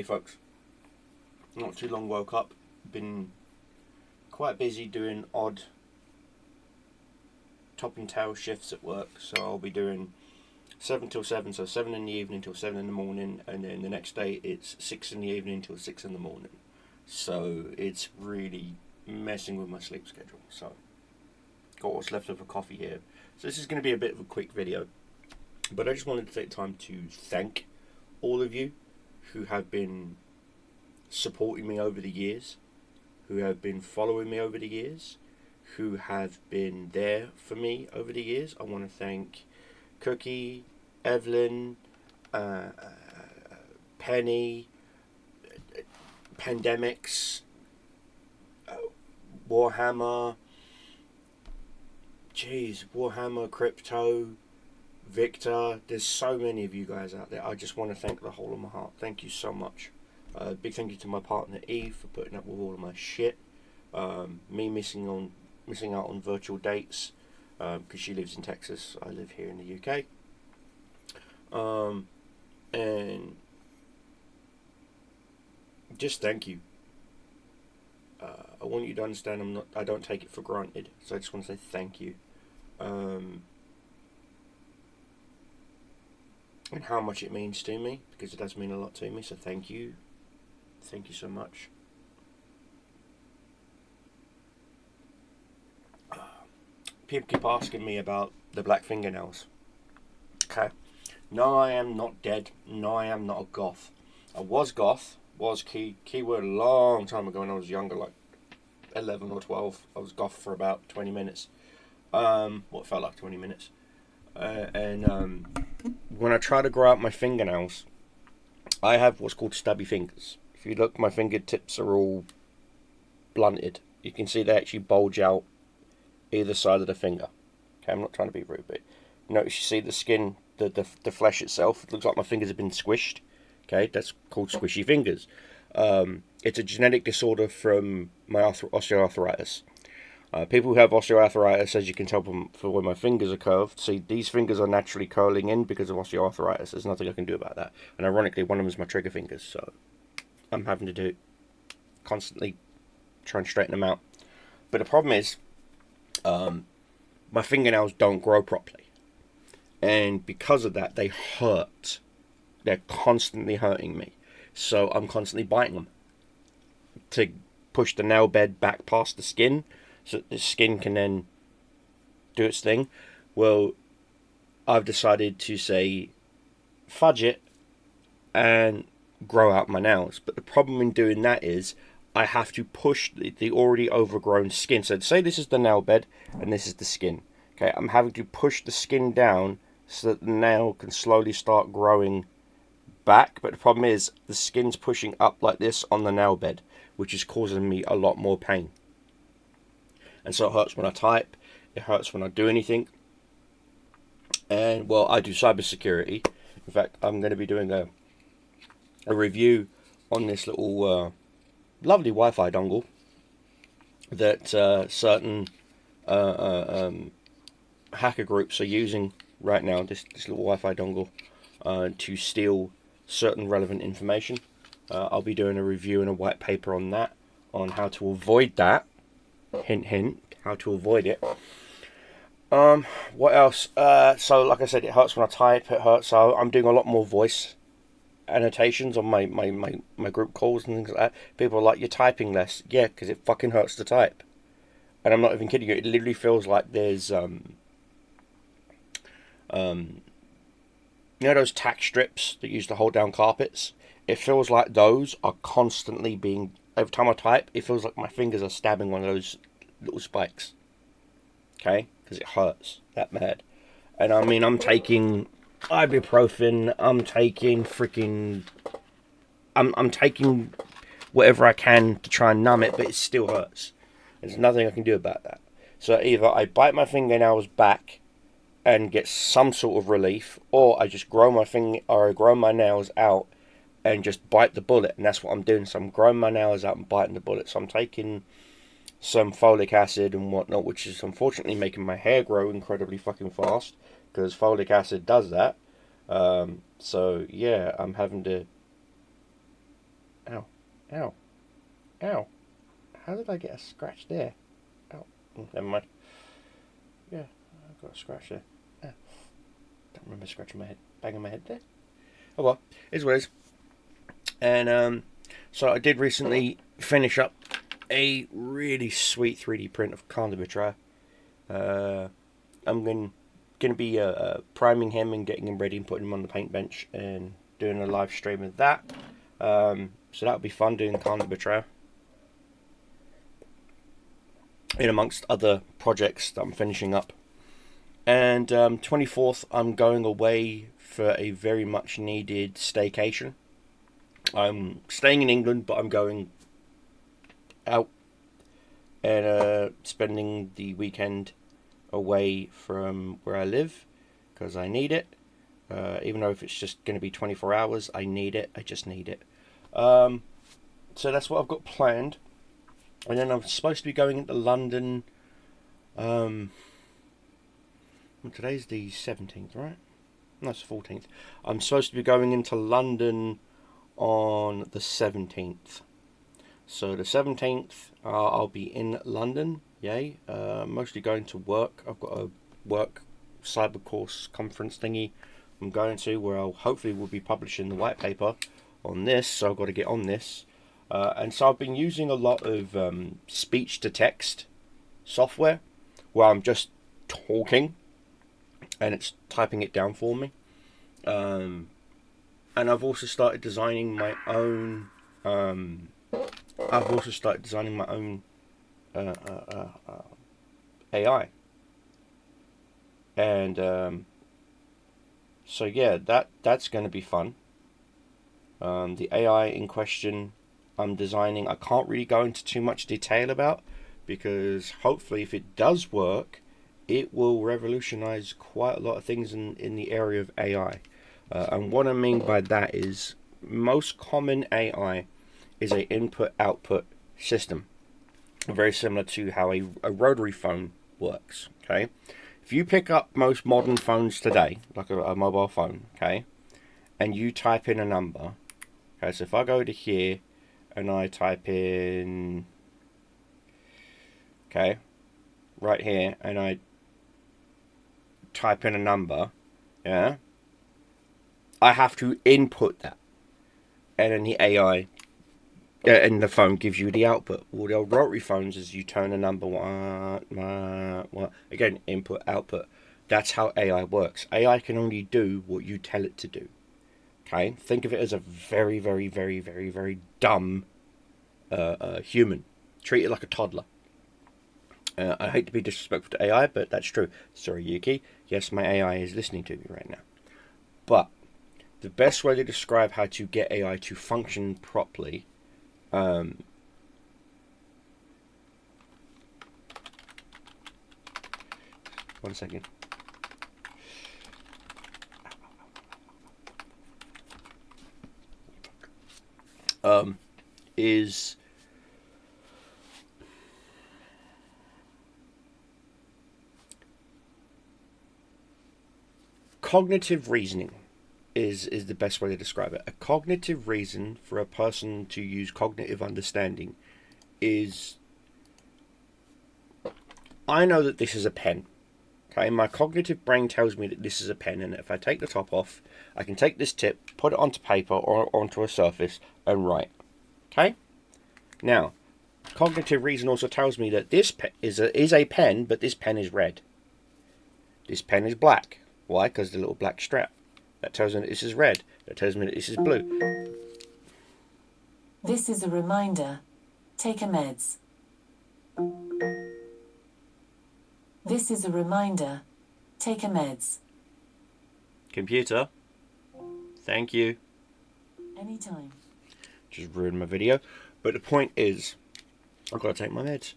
Howdy folks. Not too long woke up. Been quite busy doing odd top and tail shifts at work. So I'll be doing 7 till 7, so 7 in the evening till 7 in the morning, and then the next day it's 6 in the evening till 6 in the morning. So it's really messing with my sleep schedule. So got what's left of a coffee here. So this is going to be a bit of a quick video, but I just wanted to take time to thank all of you who have been supporting me over the years, who have been following me over the years, who have been there for me over the years. I want to thank Cookie, Evelyn, Penny, Pandemics, Warhammer, Warhammer, Crypto, Victor. There's so many of you guys out there. I just want to thank the whole of my heart. Thank you so much. Big thank you to my partner Eve for putting up with all of my shit. Me missing out on virtual dates because she lives in Texas. I live here in the UK. And just thank you. I want you to understand I don't take it for granted. So I just want to say thank you. And how much it means to me, because it does mean a lot to me, so thank you. Thank you so much. People keep asking me about the black fingernails. Okay. No, I am not dead. No, I am not a goth. I was goth, was keyword a long time ago when I was younger, like 11 or 12. I was goth for about 20 minutes. What felt like 20 minutes. When I try to grow out my fingernails, I have what's called stubby fingers. If you look, my fingertips are all blunted. You can see they actually bulge out either side of the finger. Okay, I'm not trying to be rude, but notice you see the skin, the flesh itself. It looks like my fingers have been squished. Okay, that's called squishy fingers. It's a genetic disorder from my osteoarthritis. People who have osteoarthritis, as you can tell from where my fingers are curved, see these fingers are naturally curling in because of osteoarthritis. There's nothing I can do about that. And ironically, one of them is my trigger fingers, so I'm having to do constantly try and straighten them out. But the problem is, my fingernails don't grow properly, and because of that, they hurt. They're constantly hurting me, so I'm constantly biting them to push the nail bed back past the skin, so that the skin can then do its thing. Well, I've decided to say, fudge it, and grow out my nails. But the problem in doing that is, I have to push the already overgrown skin. So say this is the nail bed, and this is the skin. Okay, I'm having to push the skin down so that the nail can slowly start growing back. But the problem is, the skin's pushing up like this on the nail bed, which is causing me a lot more pain. And so it hurts when I type, it hurts when I do anything. And, well, I do cybersecurity. In fact, I'm going to be doing a review on this little lovely Wi-Fi dongle that certain hacker groups are using right now, this little Wi-Fi dongle, to steal certain relevant information. I'll be doing a review and a white paper on that, on how to avoid that. Hint, hint, how to avoid it. What else? So, like I said, it hurts when I type, it hurts. So I'm doing a lot more voice annotations on my group calls and things like that. People are like, you're typing less. Yeah, because it fucking hurts to type. And I'm not even kidding you. It literally feels like there's, you know those tack strips that you use to hold down carpets? It feels like those are constantly being, every time I type, it feels like my fingers are stabbing one of those little spikes. Okay? Because it hurts that bad. And I mean, I'm taking ibuprofen, I'm taking I'm taking whatever I can to try and numb it, but it still hurts. There's nothing I can do about that. So either I bite my fingernails back and get some sort of relief, or I just grow my nails out and just bite the bullet, and that's what I'm doing. So I'm growing my nails out and biting the bullet. So I'm taking some folic acid and whatnot, which is unfortunately making my hair grow incredibly fucking fast, because folic acid does that. So yeah, I'm having to Ow. Ow. Ow. How did I get a scratch there? Ow. Never mind. Yeah, I got a scratch there. Ow. Don't remember scratching my head. Banging my head there. Oh well. It's what it is. And so I did recently finish up a really sweet 3D print of Cobra. I'm going to be priming him and getting him ready and putting him on the paint bench and doing a live stream of that. So that'll be fun doing Cobra. In amongst other projects that I'm finishing up. And 24th, I'm going away for a very much needed staycation. I'm staying in England, but I'm going out and spending the weekend away from where I live because I need it. Even though if it's just going to be 24 hours, I need it. I just need it. So that's what I've got planned. And then I'm supposed to be going into London. Well, today's the 17th, right? No, it's the 14th. I'm supposed to be going into London on the 17th. So the 17th, I'll be in London. Yay. Mostly going to work. I've got a work cyber course conference thingy I'm going to where I'll hopefully will be publishing the white paper on this. So I've got to get on this. And so I've been using a lot of speech to text software where I'm just talking and it's typing it down for me. And I've also started designing my own. AI. And so yeah, that's going to be fun. The AI in question I'm designing, I can't really go into too much detail about because hopefully if it does work, it will revolutionize quite a lot of things in the area of AI. And what I mean by that is most common AI is a input-output system, very similar to how a rotary phone works. Okay, if you pick up most modern phones today, like a mobile phone, okay, and you type in a number, okay, so if I go to here and I type in, okay, right here, and I type in a number, yeah, I have to input that, and then the AI and the phone gives you the output. Well, the old rotary phones is you turn a number again, input output. That's how AI works. AI can only do what you tell it to do. Okay, think of it as a very, very, very, very, very dumb human. Treat it like a toddler. I hate to be disrespectful to AI, but that's true. Sorry, Yuki. Yes, my AI is listening to me right now. But the best way to describe how to get AI to function properly, one second. Is cognitive reasoning is the best way to describe it. A cognitive reason for a person to use cognitive understanding is, I know that this is a pen. Okay, my cognitive brain tells me that this is a pen, and if I take the top off, I can take this tip, put it onto paper or onto a surface, and write. Okay? Now, cognitive reason also tells me that this is a pen, but this pen is red. This pen is black. Why? Because the little black strap. That tells me that this is red. That tells me that this is blue. This is a reminder. Take a meds. This is a reminder. Take a meds. Computer. Thank you. Anytime. Just ruined my video. But the point is, I've got to take my meds.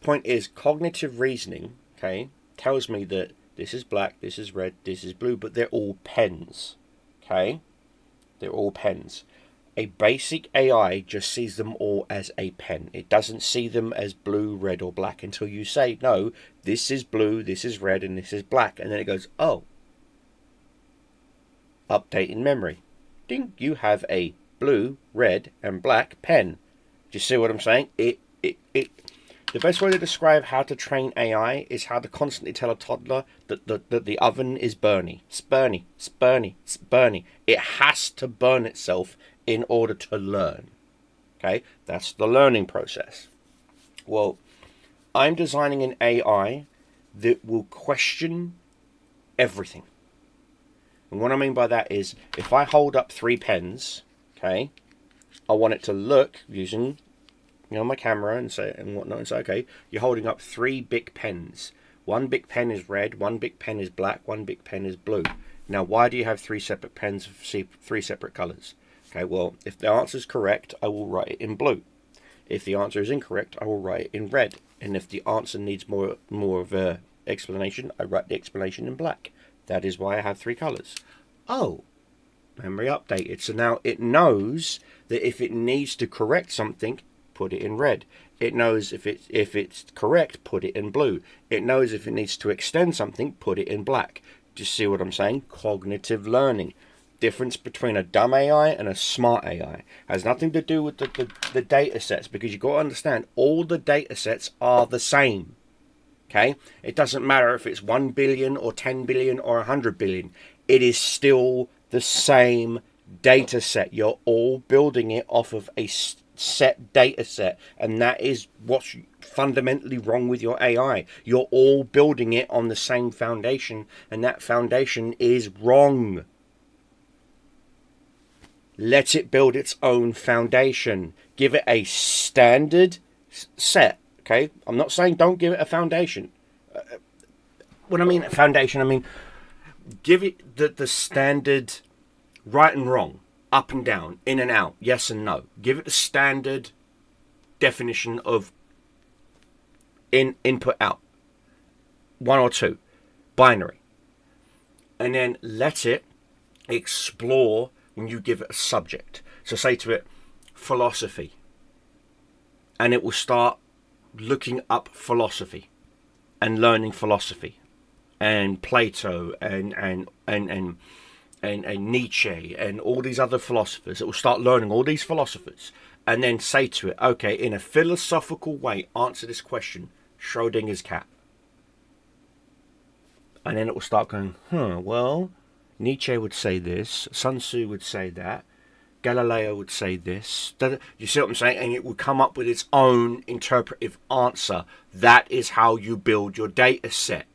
Point is, cognitive reasoning, okay, tells me that this is black, this is red, this is blue, but they're all pens. Okay? They're all pens. A basic AI just sees them all as a pen. It doesn't see them as blue, red, or black until you say, no, this is blue, this is red, and this is black. And then it goes, oh. Update in memory. Ding, you have a blue, red, and black pen. Do you see what I'm saying? The best way to describe how to train AI is how to constantly tell a toddler that the oven is burny. It's burny, it's burny, it's burny. It has to burn itself in order to learn. Okay? That's the learning process. Well, I'm designing an AI that will question everything. And what I mean by that is, if I hold up 3 pens, okay, I want it to look using, my camera and whatnot, and say, okay, you're holding up 3 big pens. One big pen is red, one big pen is black, one big pen is blue. Now, why do you have 3 separate pens of 3 separate colors? Okay, well, if the answer is correct, I will write it in blue. If the answer is incorrect, I will write it in red. And if the answer needs more of a explanation, I write the explanation in black. That is why I have 3 colors. Oh, memory updated. So now it knows that if it needs to correct something, put it in red. It knows if it's correct, put it in blue. It knows if it needs to extend something, put it in black. Do you see what I'm saying? Cognitive learning. Difference between a dumb AI and a smart AI has nothing to do with the data sets, because you've got to understand all the data sets are the same. Okay? It doesn't matter if it's 1 billion or 10 billion or 100 billion. It is still the same data set. You're all building it off of a set data set, and that is what's fundamentally wrong with your AI. You're all building it on the same foundation, and that foundation is wrong. Let it build its own foundation. Give it a standard set. Okay, I'm not saying don't give it a foundation. When I mean a foundation, I mean give it the standard right and wrong, up and down, in and out, yes and no. Give it the standard definition of input out, 1 or 2, binary, and then let it explore when you give it a subject. So say to it, philosophy, and it will start looking up philosophy and learning philosophy and Plato and Nietzsche and all these other philosophers. It will start learning all these philosophers, and then say to it, okay, in a philosophical way, answer this question, Schrodinger's cat. And then it will start going, well, Nietzsche would say this, Sun Tzu would say that, Galileo would say this. You see what I'm saying? And it would come up with its own interpretive answer. That is how you build your data set.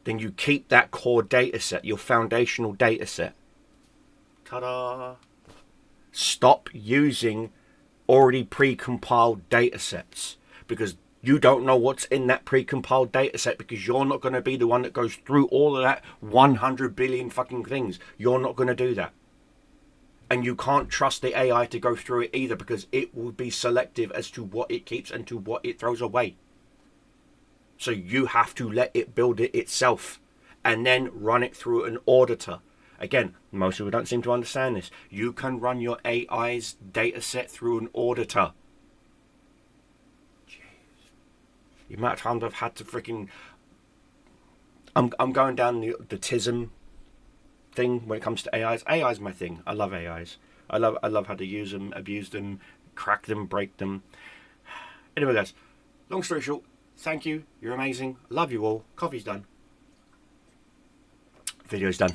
Then you keep that core data set, your foundational data set. Ta-da! Stop using already pre-compiled data sets, because you don't know what's in that pre-compiled data set, because you're not going to be the one that goes through all of that 100 billion fucking things. You're not going to do that. And you can't trust the AI to go through it either, because it will be selective as to what it keeps and to what it throws away. So you have to let it build it itself and then run it through an auditor. Again, most people don't seem to understand this. You can run your AI's data set through an auditor. The amount of times I've had to freaking... I'm going down the TISM thing when it comes to AIs. AI is my thing. I love AIs. I love how to use them, abuse them, crack them, break them. Anyway, guys, long story short, thank you. You're amazing. Love you all. Coffee's done. Video's done.